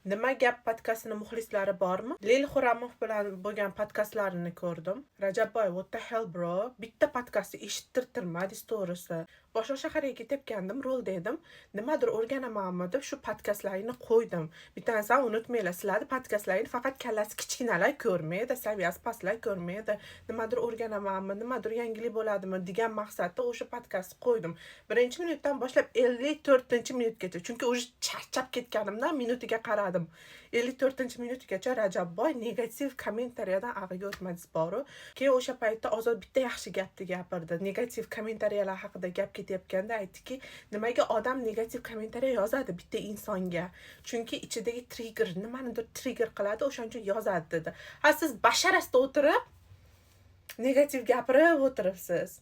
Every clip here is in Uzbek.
Nima gap podkastini muxlislari bormi? Leyl Xuramov bilan bo'lgan podkastlarini ko'rdim. Rajabboy, what the hell bro? Bitta podkastni eshittirtirmadingiz to'g'risi. Boshqa shaharga ketayotgandim, rolda edim. Nimadir o'rganamanmi deb shu podkastlarini qo'ydim. Bittasidan unutmanglar, sizlarni podkastlaringiz faqat kallasi kichkinalar ko'rmaydi, saviyasi pastlar ko'rmaydi. Nimadir o'rganamanmi, nimadir yangilik bo'ladimi degan maqsadda o'sha podkastni qo'ydim. Birinchi minutdan boshlab 54-minutgacha, chunki o'sha charchab ketganimdan minutiga qaradim. 54-minutgacha Rajabboy negativ kommentariyadan ag'iga o'tmadingiz boru. Keyin o'sha paytda Ozod bitta yaxshi gapni gapirdi. Negativ kommentariyalar haqida gap ketayotganda aytdiki, nimaga odam negativ kommentariya yozadi bitta insonga? Chunki ichidagi trigger, nimanidir trigger qiladi, o'shaning uchun yozadi dedi. Ha, siz basharasida o'tirib negativ gapirib o'tiribsiz.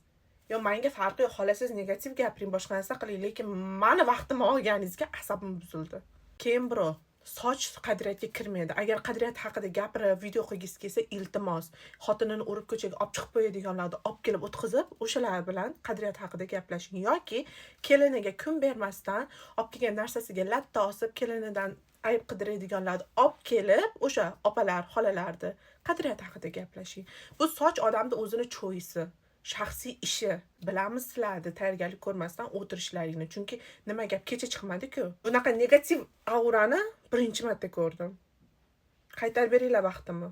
Yo, menga farqi yo'q, xohlasangiz negativ gapiring, boshqa narsa qiling, lekin meni vaqtimni olganingizga asabim buzildi. Keyin bro, soch qadriyatga kirmaydi. Agar qadriyat haqida gapirib video qilgisi kelsa, iltimos, xotinini urib ko'chaga olib chiqib qo'yadiganlarni olib kelib o'tkazib, o'shalar bilan qadriyat haqida gaplashing yoki keliniga kun bermasdan olib kelgan narsasiga latta osib, kelinidan ayb qidiradiganlarni olib kelib, o'sha opalar, xolalarni qadriyat haqida gaplashing. Bu soch odamning o'zini cho'yisi. Shaxsiy ishi. Bilamiz sizlarni tayyorgarlik ko'rmasdan o'tirishlaringni. Chunki nima gap kecha chiqmadi-ku. Bunaqa negativ aurani birinchi marta ko'rdim. Qaytarib beringlar vaqtimni.